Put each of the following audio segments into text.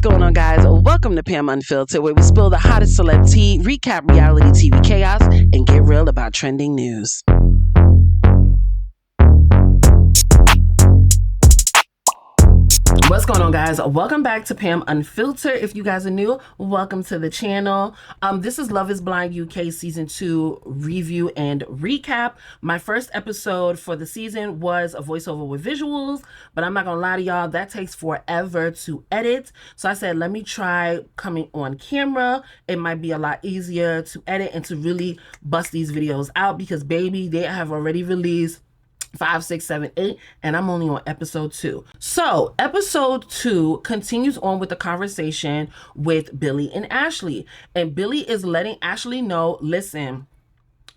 going on, guys? Welcome to Pam Unfiltered, where we spill the hottest celeb tea, recap reality TV chaos, and get real about trending news. What's going on, guys? Welcome back to Pam Unfiltered. If you guys are new, welcome to the channel. This is Love is Blind UK Season 2 review and recap. My first episode for the season was a voiceover with visuals, but I'm not gonna lie to y'all, that takes forever to edit. So I said, let me try coming on camera. It might be a lot easier to edit and to really bust these videos out because, baby, they have already released 5, 6, 7, 8, and I'm only on episode 2. So episode 2 continues on with the conversation with Billy and Ashleigh. And Billy is letting Ashleigh know, listen,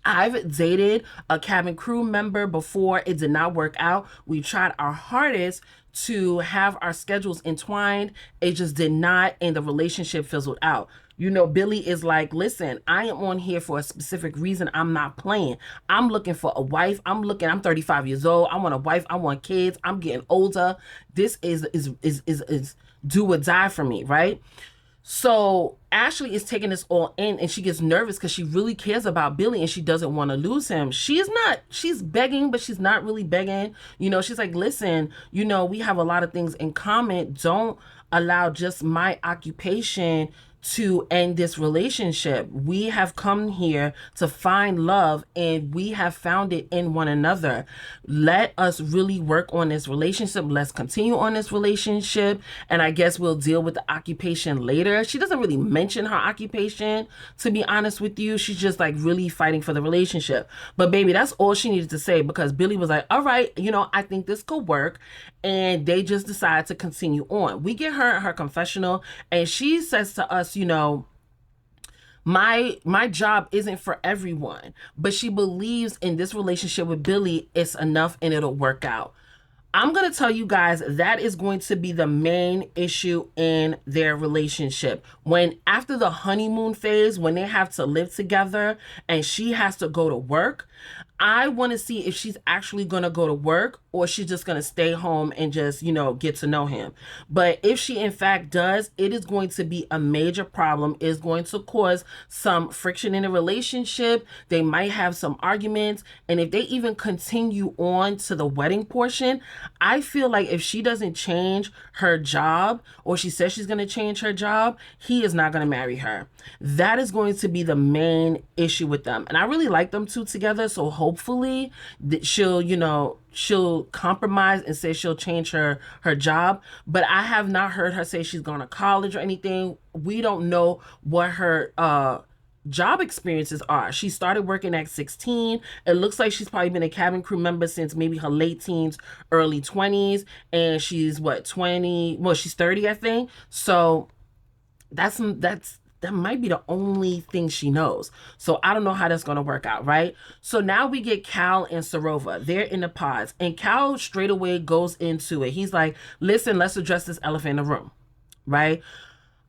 I've dated a cabin crew member before. It did not work out. We tried our hardest to have our schedules entwined. It just did not, and the relationship fizzled out. You know, Billy is like, listen, I am on here for a specific reason. I'm not playing. I'm looking for a wife. I'm 35 years old. I want a wife. I want kids. I'm getting older. This is do or die for me, right? So Ashleigh is taking this all in, and she gets nervous because she really cares about Billy and she doesn't want to lose him. She's begging, but she's not really begging. You know, she's like, listen, you know, we have a lot of things in common. Don't allow just my occupation to end this relationship. We have come here to find love, and we have found it in one another. Let us really work on this relationship. Let's continue on this relationship, and I guess we'll deal with the occupation later. She doesn't really mention her occupation, to be honest with you. She's just like really fighting for the relationship. But baby, that's all she needed to say, because Billy was like, all right, you know, I think this could work. And they just decide to continue on. We get her confessional, and she says to us, you know, my job isn't for everyone, but she believes in this relationship with Billy, it's enough and it'll work out. I'm going to tell you guys that is going to be the main issue in their relationship. When after the honeymoon phase, when they have to live together and she has to go to work, I want to see if she's actually going to go to work or she's just going to stay home and just, you know, get to know him. But if she in fact does, it is going to be a major problem. It is going to cause some friction in a relationship. They might have some arguments. And if they even continue on to the wedding portion, I feel like if she doesn't change her job, or she says she's going to change her job, he is not going to marry her. That is going to be the main issue with them. And I really like them two together. So hopefully that she'll compromise and say she'll change her job. But I have not heard her say she's going to college or anything. We don't know what her job experiences are. She started working at 16. It looks like she's probably been a cabin crew member since maybe her late teens, early 20s. And she's 20? Well, she's 30, I think. So that might be the only thing she knows. So I don't know how that's going to work out, right? So now we get Kal and Sarover. They're in the pods. And Kal straight away goes into it. He's like, listen, let's address this elephant in the room, right?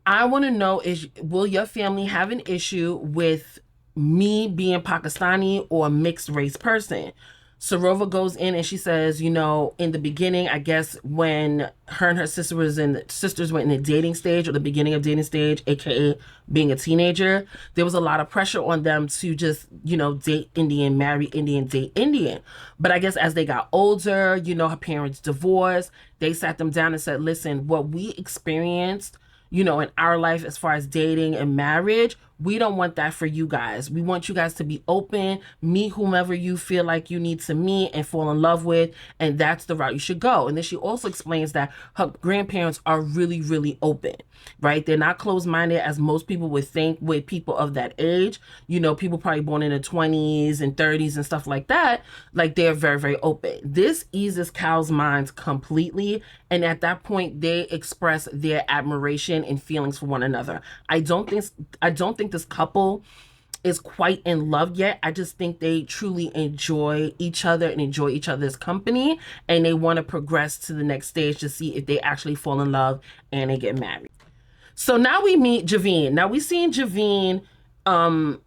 I want to know, will your family have an issue with me being Pakistani or a mixed race person? Sarover goes in and she says, you know, in the beginning, I guess when her and her sisters were in the dating stage, or the beginning of dating stage, aka being a teenager, there was a lot of pressure on them to just, you know, date Indian, marry Indian, date Indian. But I guess as they got older, you know, her parents divorced, they sat them down and said, listen, what we experienced, you know, in our life as far as dating and marriage, we don't want that for you guys. We want you guys to be open, meet whomever you feel like you need to meet and fall in love with, and that's the route you should go. And then she also explains that her grandparents are really, really open, right? They're not closed-minded as most people would think with people of that age. You know, people probably born in the 20s and 30s and stuff like that, like they're very, very open. This eases Kal's mind completely, and at that point, they express their admiration and feelings for one another. I don't think this couple is quite in love yet. I just think they truly enjoy each other and enjoy each other's company, and they want to progress to the next stage to see if they actually fall in love and they get married. So now we meet Javen. Now we seen Javen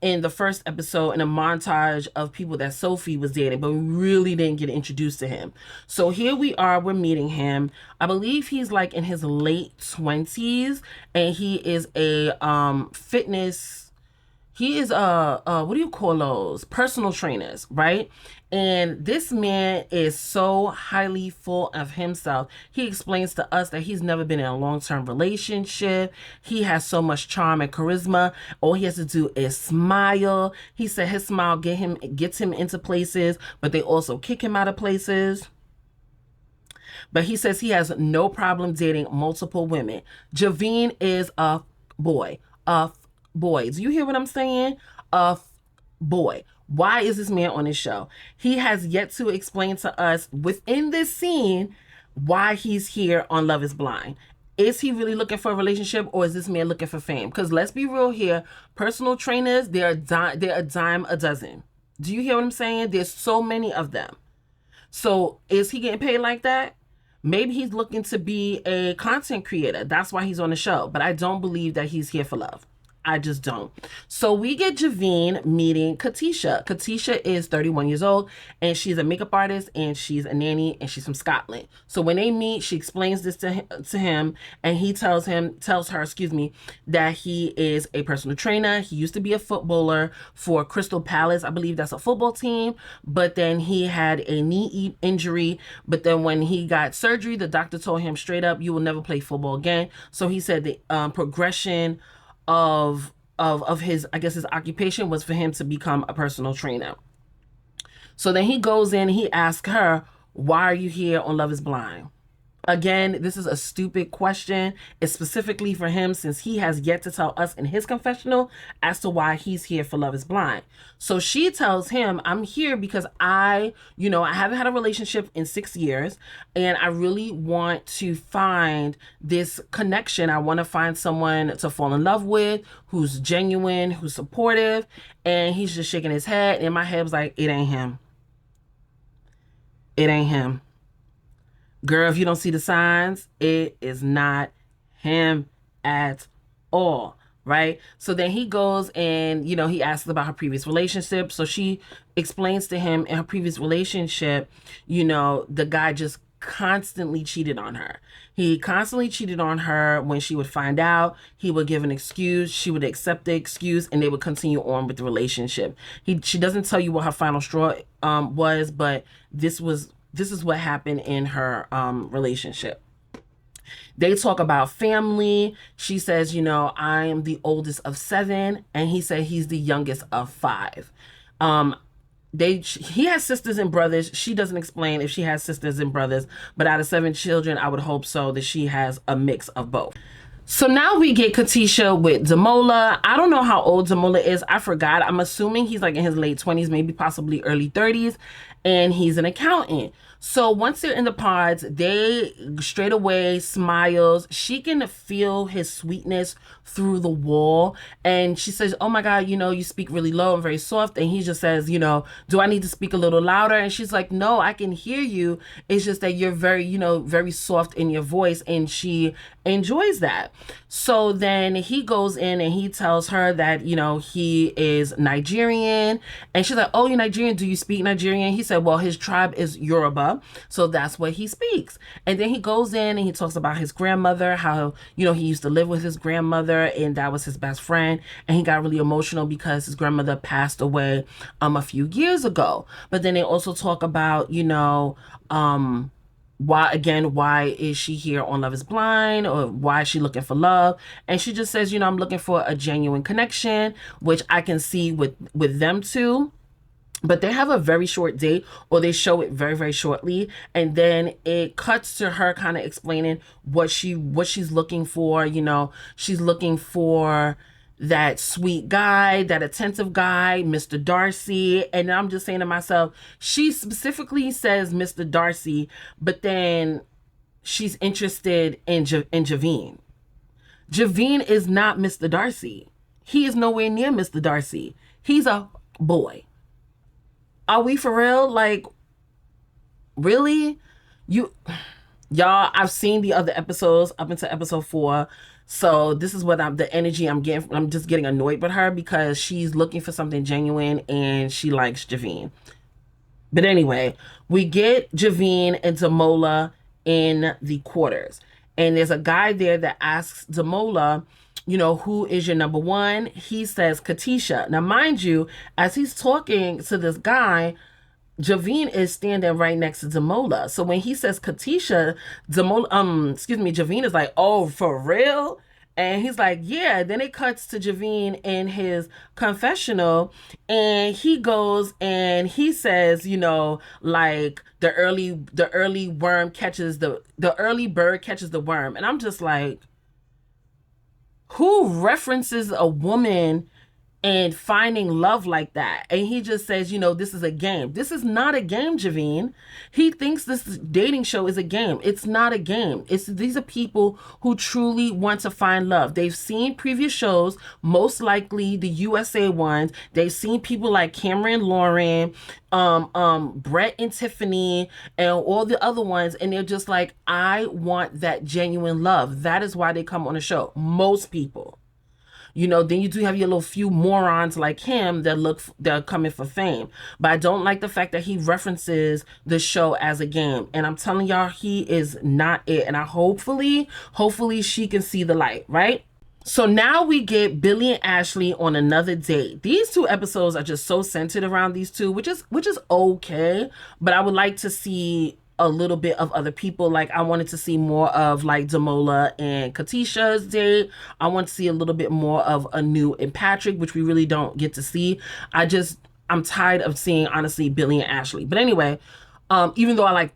in the first episode in a montage of people that Sophie was dating, but we really didn't get introduced to him. So here we are, we're meeting him. I believe he's like in his late 20s, and he is a fitness, he is what do you call those? Personal trainers, right? And this man is so highly full of himself. He explains to us that he's never been in a long-term relationship. He has so much charm and charisma. All he has to do is smile. He said his smile gets him into places, but they also kick him out of places. But he says he has no problem dating multiple women. Javen is a boy. A boy. Do you hear what I'm saying? A boy. Why is this man on his show? He has yet to explain to us within this scene why he's here on Love is Blind. Is he really looking for a relationship, or is this man looking for fame? Because let's be real here, personal trainers, they're a dime a dozen. Do you hear what I'm saying? There's so many of them. So is he getting paid like that? Maybe he's looking to be a content creator. That's why he's on the show. But I don't believe that he's here for love. I just don't. So we get Javen meeting Katisha. Katisha is 31 years old, and she's a makeup artist, and she's a nanny, and she's from Scotland. So when they meet, she explains this to him, and he tells her, that he is a personal trainer. He used to be a footballer for Crystal Palace. I believe that's a football team, but then he had a knee injury. But then when he got surgery, the doctor told him straight up, you will never play football again. So he said the progression of his, I guess his occupation was for him to become a personal trainer. So then he goes in and he asks her, why are you here on Love is Blind? Again, this is a stupid question. It's specifically for him, since he has yet to tell us in his confessional as to why he's here for Love is Blind. So she tells him, I'm here because I haven't had a relationship in 6 years, and I really want to find this connection. I want to find someone to fall in love with, who's genuine, who's supportive. And he's just shaking his head. And my head was like, it ain't him. It ain't him. Girl, if you don't see the signs, it is not him at all, right? So then he goes and, he asks about her previous relationship. So she explains to him, in her previous relationship, the guy just constantly cheated on her. He constantly cheated on her. When she would find out, he would give an excuse. She would accept the excuse, and they would continue on with the relationship. She doesn't tell you what her final straw was, but this is what happened in her relationship. They talk about family. She says, I am the oldest of 7, and he said he's the youngest of 5. He has sisters and brothers. She doesn't explain if she has sisters and brothers, but out of 7 children, I would hope so that she has a mix of both. So now we get Katisha with Domal. I don't know how old Domal is. I forgot. I'm assuming he's like in his late 20s, maybe possibly early 30s. And he's an accountant. So once they're in the pods, they straight away smiles. She can feel his sweetness through the wall. And she says, oh my God, you speak really low and very soft. And he just says, do I need to speak a little louder? And she's like, no, I can hear you. It's just that you're very, very soft in your voice. And she enjoys that. So then he goes in and he tells her that, he is Nigerian. And she's like, oh, you're Nigerian. Do you speak Nigerian? He said, well, his tribe is Yoruba. So that's what he speaks. And then he goes in and he talks about his grandmother, how, he used to live with his grandmother, and that was his best friend. And he got really emotional because his grandmother passed away a few years ago. But then they also talk about, why is she here on Love is Blind, or why is she looking for love? And she just says, I'm looking for a genuine connection, which I can see with them too. But they have a very short date, or they show it very, very shortly. And then it cuts to her kind of explaining what she's looking for. She's looking for that sweet guy, that attentive guy, Mr. Darcy. And I'm just saying to myself, she specifically says Mr. Darcy, but then she's interested in Javen. Javen is not Mr. Darcy. He is nowhere near Mr. Darcy. He's a boy. Are we for real? Like, really? Y'all, I've seen the other episodes up into episode 4. So this is what the energy I'm getting. I'm just getting annoyed with her because she's looking for something genuine and she likes Javen. But anyway, we get Javen and Domal in the quarters. And there's a guy there that asks Domal, who is your number one? He says Katisha. Now, mind you, as he's talking to this guy, Javen is standing right next to Domal. So when he says Katisha, Javen is like, oh, for real? And he's like, yeah. Then it cuts to Javen in his confessional, and he goes and he says, like the early worm catches the early bird catches the worm. And I'm just like, who references a woman and finding love like that? And he just says, this is a game. This is not a game, Javen. He thinks this dating show is a game. It's not a game. These are people who truly want to find love. They've seen previous shows, most likely the USA ones. They've seen people like Cameron Lauren, Brett and Tiffany, and all the other ones, and they're just like, I want that genuine love. That is why they come on the show. Most people. Then you do have your little few morons like him that are coming for fame. But I don't like the fact that he references the show as a game. And I'm telling y'all, he is not it. And hopefully she can see the light, right? So now we get Billy and Ashleigh on another date. These two episodes are just so centered around these two, which is okay. But I would like to see a little bit of other people. Like, I wanted to see more of like Domal and Katisha's date. I want to see a little bit more of Aanu and Patrick, which we really don't get to see. I'm tired of seeing, honestly, Billy and Ashleigh. But anyway, even though I like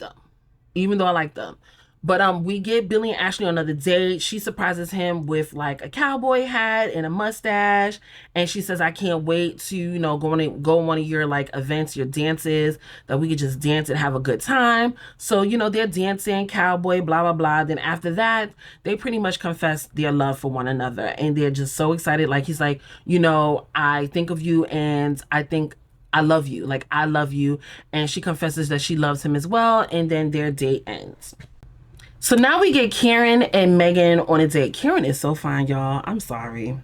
them. But we get Billy and Ashleigh on another date. She surprises him with like a cowboy hat and a mustache, and she says, "I can't wait to go on one of your like events, your dances, that we could just dance and have a good time." So they're dancing, cowboy, blah blah blah. Then after that, they pretty much confess their love for one another, and they're just so excited. Like he's like, I think of you, and I think I love you. Like, I love you. And she confesses that she loves him as well, and then their date ends. So now we get Kirean and Megan on a date. Kirean is so fine, y'all. I'm sorry.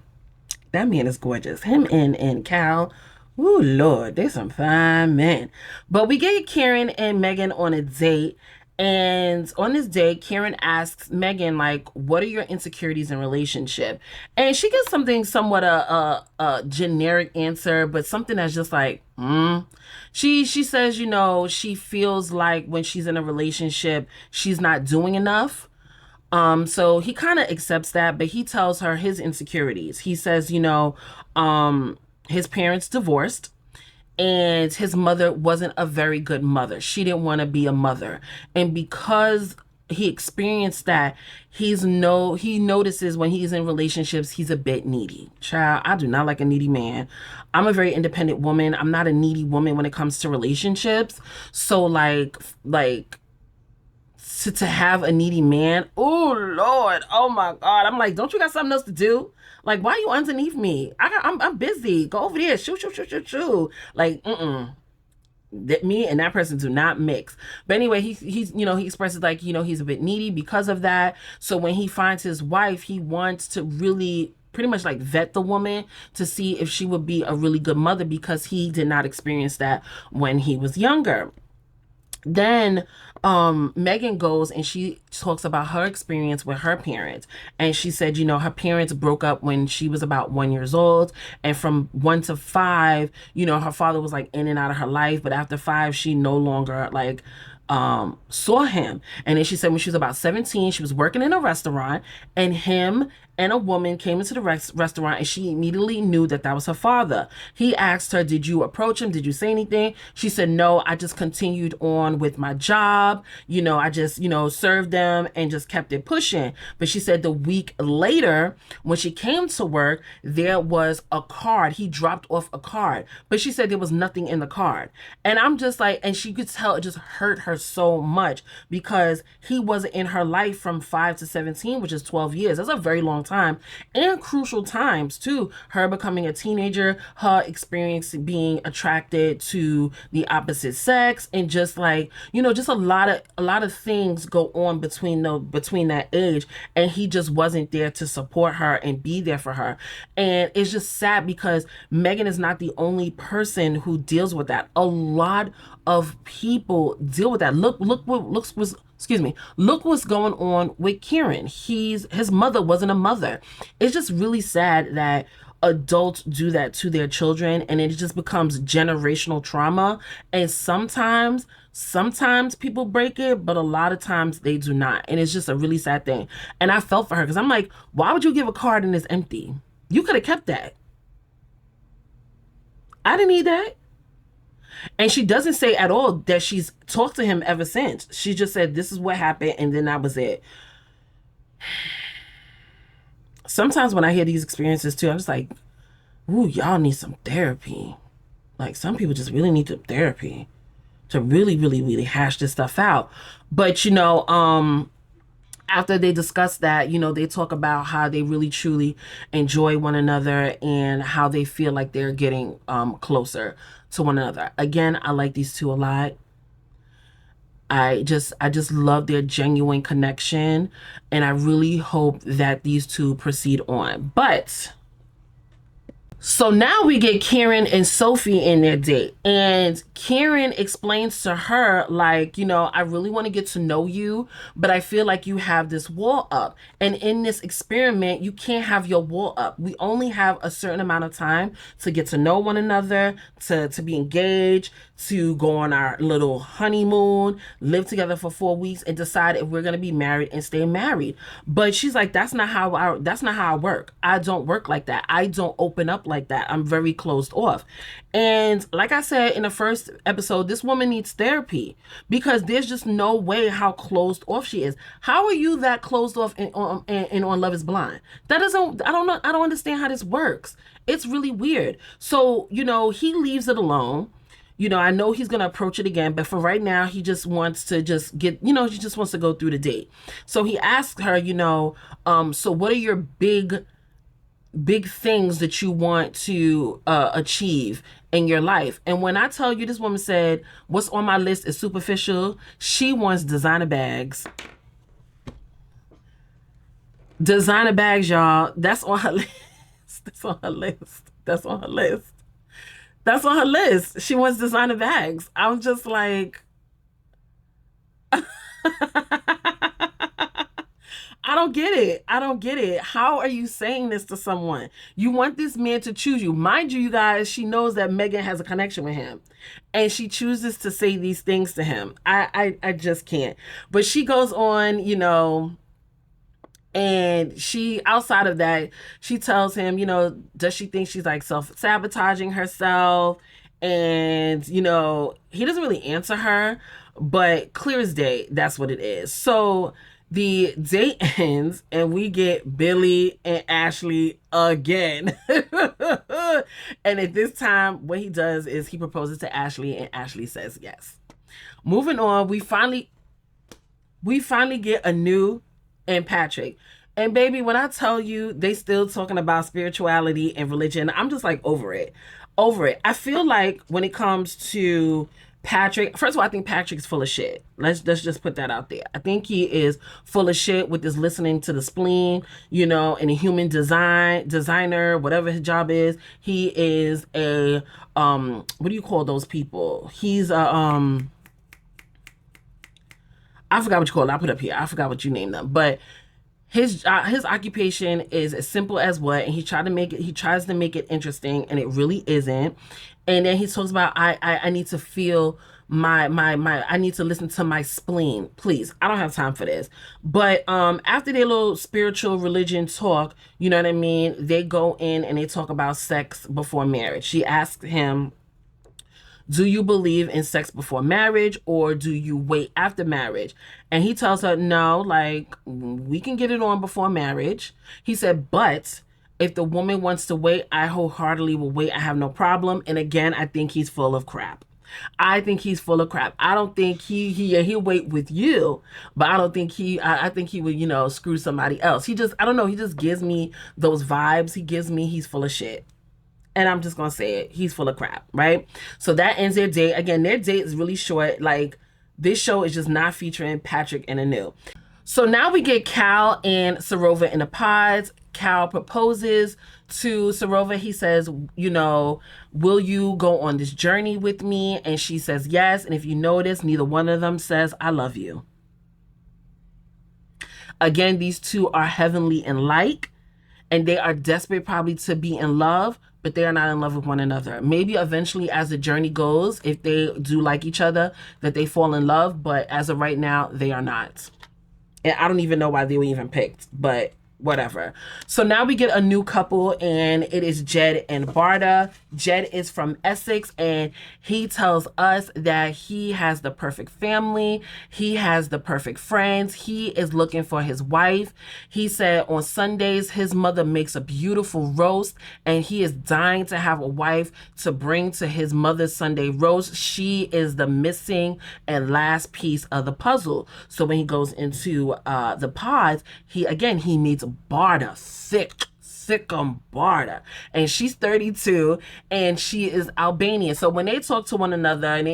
That man is gorgeous. Him and Kal. Ooh, Lord, they're some fine men. But we get Kirean and Megan on a date. And on this date, Kirean asks Megan, like, what are your insecurities in relationship? And she gets something somewhat a generic answer, but something that's just like, She says, she feels like when she's in a relationship, she's not doing enough. So he kind of accepts that, but he tells her his insecurities. He says, his parents divorced. And his mother wasn't a very good mother. She didn't want to be a mother. And because he experienced that, he notices when he's in relationships, he's a bit needy. Child, I do not like a needy man. I'm a very independent woman. I'm not a needy woman when it comes to relationships. So like to have a needy man, oh Lord, oh my God. I'm like, don't you got something else to do? Like, why are you underneath me? I'm busy. Go over there. Shoot. Like, that me and that person do not mix. But anyway, he expresses like, he's a bit needy because of that. So when he finds his wife, he wants to really pretty much like vet the woman to see if she would be a really good mother, because he did not experience that when he was younger. Then Megan goes and she talks about her experience with her parents. And she said, her parents broke up when she was about 1 year old. And from 1 to 5, her father was like in and out of her life. But after 5, she no longer like saw him. And then she said when she was about 17, she was working in a restaurant, and him and a woman came into the restaurant, and she immediately knew that was her father. He asked her, did you approach him? Did you say anything? She said, no, I just continued on with my job. I just, served them and just kept it pushing. But she said the week later, when she came to work, there was a card. He dropped off a card. But she said there was nothing in the card. And I'm just like, and she could tell it just hurt her so much, because he wasn't in her life from 5 to 17, which is 12 years. That's a very long time time and crucial times too. Her becoming a teenager, her experiencing being attracted to the opposite sex, and just like, you know, just a lot of things go on between that age, and he just wasn't there to support her and be there for her. And it's just sad because Megan is not the only person who deals with that. A lot of people deal with that. Look what's going on with Kirean. His mother wasn't a mother. It's just really sad that adults do that to their children, and it just becomes generational trauma. And sometimes people break it, but a lot of times they do not. And it's just a really sad thing. And I felt for her because I'm like, why would you give a card and it's empty? You could have kept that. I didn't need that. And she doesn't say at all that she's talked to him ever since. She just said, this is what happened, and then that was it. Sometimes when I hear these experiences too, I'm just like, ooh, y'all need some therapy. Like, some people just really need some therapy to really, really, really hash this stuff out. But, you know, after they discuss that, you know, they talk about how they really truly enjoy one another and how they feel like they're getting closer to one another. Again, I like these two a lot. I just love their genuine connection, and I really hope that these two proceed on. But so now we get Kirean and Sophie in their date, and Kirean explains to her, like, you know, I really want to get to know you, but I feel like you have this wall up, and in this experiment you can't have your wall up. We only have a certain amount of time to get to know one another, to be engaged, to go on our little honeymoon, live together for 4 weeks, and decide if we're gonna be married and stay married. But she's like, that's not how I work. I don't work like that. I don't open up like that. I'm very closed off. And like I said in the first episode, this woman needs therapy, because there's just no way how closed off she is. How are you that closed off and on Love Is Blind? That doesn't, I don't know. I don't understand how this works. It's really weird. So, you know, he leaves it alone. You know, I know he's going to approach it again, but for right now, he just wants to just get, you know, he just wants to go through the date. So he asks her, you know, so what are your big things that you want to achieve in your life? And when I tell you, this woman said, what's on my list is superficial. She wants designer bags. Designer bags, y'all. That's on her list. That's on her list. That's on her list. That's on her list. She wants designer bags. I'm just like, I don't get it. I don't get it. How are you saying this to someone? You want this man to choose you. Mind you, you guys, she knows that Megan has a connection with him, and she chooses to say these things to him. I just can't. But she goes on, you know, and she, outside of that, she tells him, you know, does she think she's like self-sabotaging herself? And, you know, he doesn't really answer her, but clear as day, that's what it is. So the date ends, and we get Billy and Ashleigh again. And at this time, what he does is he proposes to Ashleigh, and Ashleigh says yes. Moving on, we finally get Aanu and Patrick. And baby, when I tell you they still talking about spirituality and religion, I'm just like over it. I feel like when it comes to Patrick, first of all, I think Patrick's full of shit. Let's just put that out there. I think he is full of shit with this listening to the spleen, you know, and a human designer, whatever his job is. He is a what do you call those people? He's a I forgot what you call it. I'll put it up here. I forgot what you named them. But his occupation is as simple as what, and he tries to make it interesting, and it really isn't. And then he talks about I need to feel my I need to listen to my spleen. Please, I don't have time for this. But after their little spiritual religion talk, you know what I mean, they go in and they talk about sex before marriage. She asks him, do you believe in sex before marriage, or do you wait after marriage? And he tells her, no, like, we can get it on before marriage. He said, but if the woman wants to wait, I wholeheartedly will wait. I have no problem. And again, I think he's full of crap. I think he's full of crap. I don't think he'll wait with you, but I don't think I think he would, screw somebody else. I don't know, he just gives me those vibes. He's full of shit. And I'm just gonna say it. He's full of crap, right? So that ends their date. Again, their date is really short. Like, this show is just not featuring Patrick and Aanu. So now we get Kal and Sarover in the pods. Kal proposes to Sarover. He says, will you go on this journey with me? And she says yes. And if you notice, neither one of them says, I love you. Again, these two are heavenly and like, and they are desperate probably to be in love, but they are not in love with one another. Maybe eventually as the journey goes, if they do like each other, that they fall in love. But as of right now, they are not. And I don't even know why they were even picked, but whatever. So now we get a new couple, and it is Jed and Bardah. Jed is from Essex, and he tells us that he has the perfect family. He has the perfect friends. He is looking for his wife. He said on Sundays, his mother makes a beautiful roast, and he is dying to have a wife to bring to his mother's Sunday roast. She is the missing and last piece of the puzzle. So when he goes into the pods, he meets Bardah, Sikkim Bardah, and she's 32 and she is Albanian. So when they talk to one another and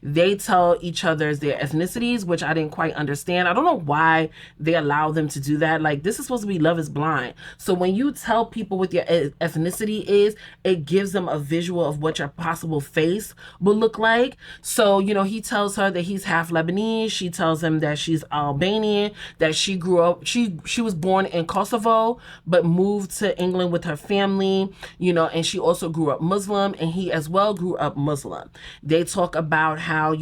they tell each other their ethnicities, which I didn't quite understand. I don't know why they allow them to do that. Like, this is supposed to be Love is Blind. So when you tell people what your ethnicity is, it gives them a visual of what your possible face will look like. So, he tells her that he's half Lebanese. She tells him that she's Albanian, that she grew up, she was born in Kosovo, but moved to England with her family, and she also grew up Muslim, and he as well grew up Muslim. They talk about how,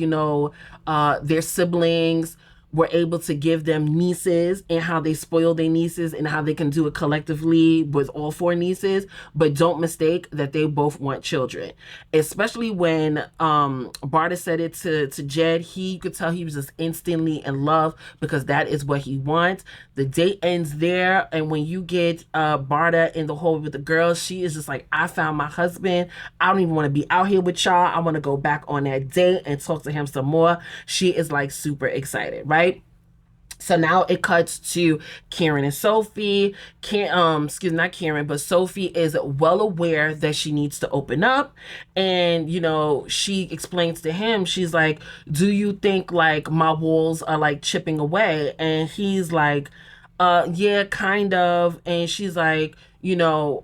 their siblings were able to give them nieces, and how they spoil their nieces, and how they can do it collectively with all 4 nieces. But don't mistake that they both want children. Especially when Bardah said it to Jed, you could tell he was just instantly in love, because that is what he wants. The date ends there, and when you get Bardah in the hole with the girls, she is just like, I found my husband. I don't even want to be out here with y'all. I want to go back on that date and talk to him some more. She is like super excited, right? So now it cuts to Kirean and Sophie. Not Kirean, but Sophie is well aware that she needs to open up. And, she explains to him, she's like, do you think like my walls are like chipping away? And he's like, yeah, kind of. And she's like, you don't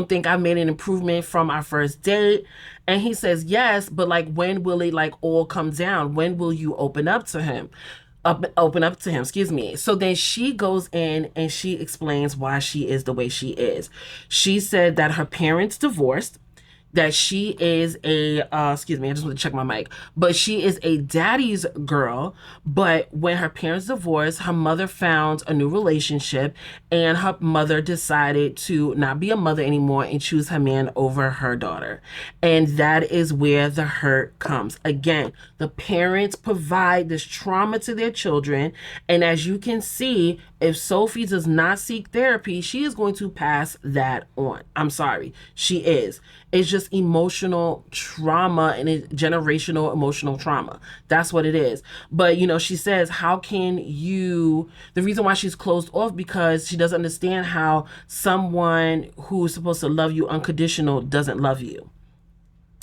think I made an improvement from our first date? And he says, yes, but like, when will it like all come down? When will you open up to him? So then she goes in and she explains why she is the way she is. She said that her parents divorced, that she is I just want to check my mic, but she is a daddy's girl. But when her parents divorced, her mother found a new relationship, and her mother decided to not be a mother anymore and choose her man over her daughter. And that is where the hurt comes. Again, the parents provide this trauma to their children. And as you can see, if Sophie does not seek therapy, she is going to pass that on. I'm sorry, she is. It's just emotional trauma, and it's generational emotional trauma. That's what it is. But, she says, the reason why she's closed off, because she doesn't understand how someone who is supposed to love you unconditional doesn't love you.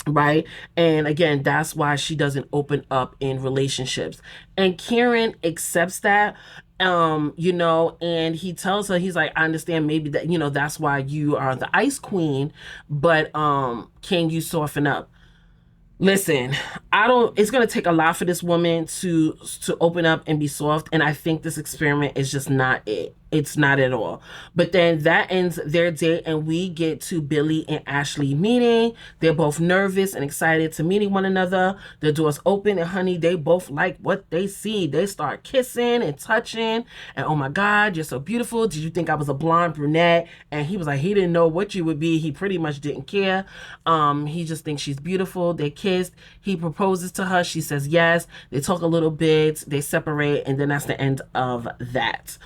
Right? And again, that's why she doesn't open up in relationships. And Kirean accepts that. And he tells her, he's like, I understand maybe that, that's why you are the ice queen, but can you soften up? Listen, it's going to take a lot for this woman to open up and be soft. And I think this experiment is just not it. It's not at all. But then that ends their date, and we get to Billy and Ashleigh meeting. They're both nervous and excited to meeting one another. The doors open, and honey, they both like what they see. They start kissing and touching, and oh my God, you're so beautiful. Did you think I was a blonde brunette? And he was like, he didn't know what you would be. He pretty much didn't care. He just thinks she's beautiful. They kissed. He proposes to her. She says yes. They talk a little bit. They separate, and then that's the end of that.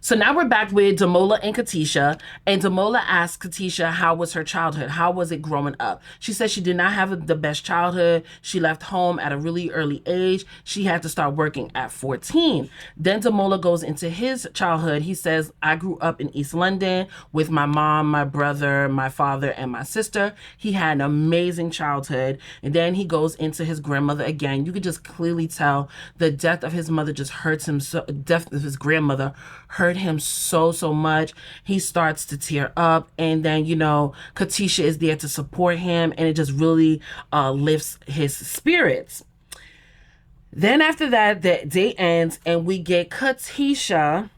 So now we're back with Domal and Katisha, and Domal asked Katisha how was her childhood, how was it growing up. She said she did not have the best childhood. She left home at a really early age. She had to start working at 14. Then Domal goes into his childhood. He says, I grew up in East London with my mom, my brother, my father, and my sister. He had an amazing childhood. And then he goes into his grandmother again. You could just clearly tell the death of his mother just hurts him. So death of his grandmother hurt him so much. He starts to tear up, and then Katisha is there to support him, and it just really lifts his spirits. Then after that, the day ends, and we get Katisha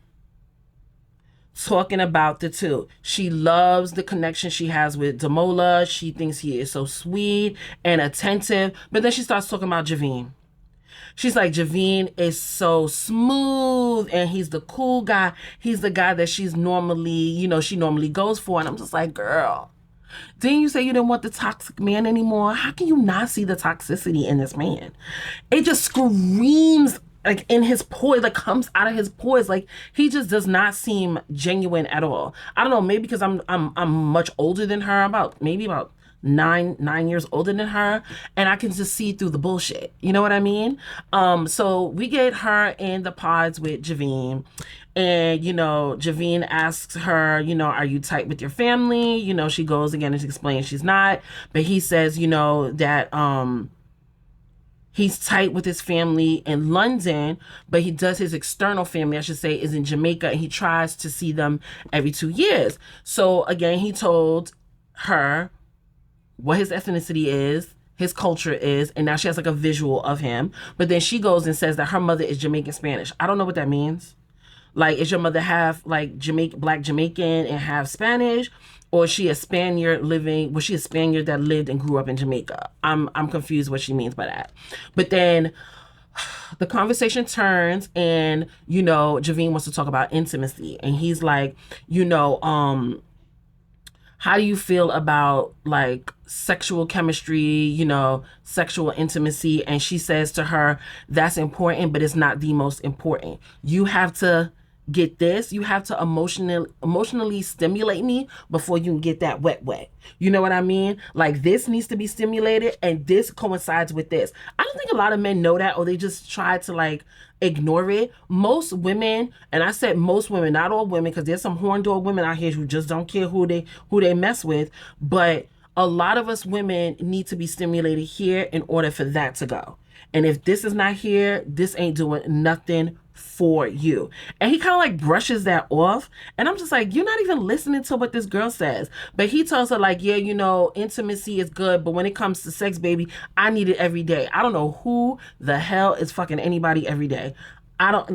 talking about the two. She loves the connection she has with Domal. She thinks he is so sweet and attentive, but then she starts talking about Javen. She's like, Javen is so smooth, and he's the cool guy. He's the guy that she's normally, she normally goes for. And I'm just like, girl, didn't you say you didn't want the toxic man anymore? How can you not see the toxicity in this man? It just screams like in his poise, like comes out of his poise. Like he just does not seem genuine at all. I don't know, maybe because I'm much older than her, about 9 years older than her, and I can just see through the bullshit. You know what I mean? So we get her in the pods with Javen, and Javen asks her, are you tight with your family? She goes again and explains she's not, but he says, that he's tight with his family in London, but he does his external family, I should say, is in Jamaica, and he tries to see them every 2 years. So again, he told her what his ethnicity is, his culture is, and now she has like a visual of him. But then she goes and says that her mother is Jamaican Spanish. I don't know what that means. Like, is your mother half like Black Jamaican and half Spanish? Or is she a Spaniard was she a Spaniard that lived and grew up in Jamaica? I'm confused what she means by that. But then the conversation turns, and Javen wants to talk about intimacy, and he's like, how do you feel about like sexual chemistry, sexual intimacy? And she says to her, that's important, but it's not the most important. You have to get this. You have to emotionally stimulate me before you can get that wet. You know what I mean? Like, this needs to be stimulated, and this coincides with this. I don't think a lot of men know that, or they just try to like ignore it. Most women, and I said most women, not all women, because there's some horn dog women out here who just don't care who they mess with, but a lot of us women need to be stimulated here in order for that to go. And if this is not here, this ain't doing nothing for you. And he kind of like brushes that off, and I'm just like, you're not even listening to what this girl says. But he tells her like, yeah, intimacy is good, but when it comes to sex, baby, I need it every day. I don't know who the hell is fucking anybody every day. I don't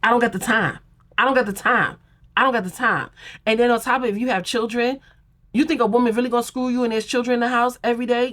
got the time. I don't got the time. And then on top of it, if you have children, you think a woman really gonna screw you and there's children in the house every day?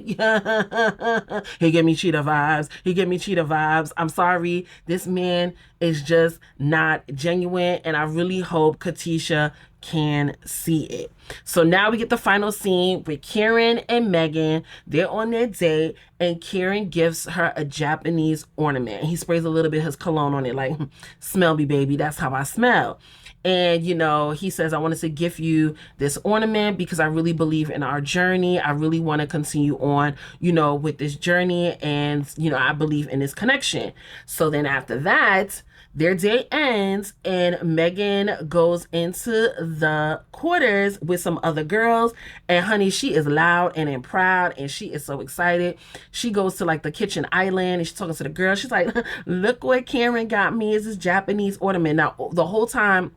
He give me cheater vibes. I'm sorry. This man is just not genuine, and I really hope Katisha can see it. So now we get the final scene with Kirean and Megan. They're on their date, and Kirean gives her a Japanese ornament. He sprays a little bit of his cologne on it, like, smell me, baby. That's how I smell. And, he says, I wanted to gift you this ornament because I really believe in our journey. I really want to continue on, with this journey. And, I believe in this connection. So then after that, their day ends, and Megan goes into the quarters with some other girls. And honey, she is loud and proud, and she is so excited. She goes to like the kitchen island, and she's talking to the girl. She's like, look what Kirean got me, is this Japanese ornament. Now, the whole time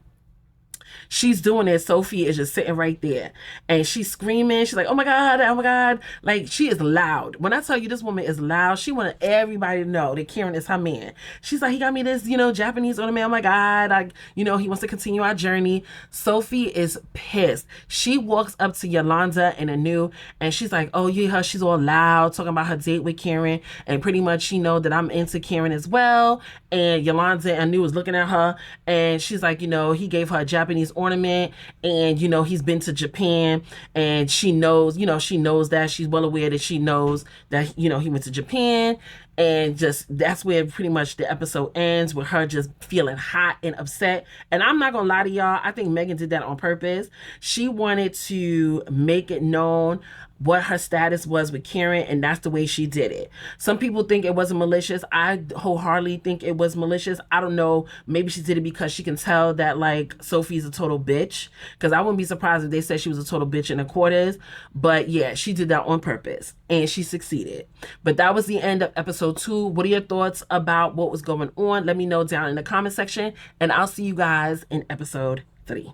she's doing it, Sophie is just sitting right there, and she's screaming. She's like, oh my God. Like, she is loud. When I tell you this woman is loud, she wanted everybody to know that Kirean is her man. She's like, he got me this, Japanese ornament. Oh my God. He wants to continue our journey. Sophie is pissed. She walks up to Yolanda and Aanu, and she's like, oh yeah, she's all loud, talking about her date with Kirean, and pretty much she know that I'm into Kirean as well. And Yolanda and Aanu is looking at her, and she's like, he gave her a Japanese ornament, and he's been to Japan, and she knows that she's well aware that she knows that he went to Japan. And just that's where pretty much the episode ends, with her just feeling hot and upset. And I'm not gonna lie to y'all, I think Megan did that on purpose. She wanted to make it known what her status was with Kirean, and that's the way she did it. Some people think it wasn't malicious. I wholeheartedly think it was malicious. I don't know, maybe she did it because she can tell that like Sophie's a total bitch, because I wouldn't be surprised if they said she was a total bitch in the quarters. But yeah, she did that on purpose and she succeeded. But that was the end of episode 2. What are your thoughts about what was going on? Let me know down in the comment section, and I'll see you guys in episode 3.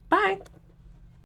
Bye.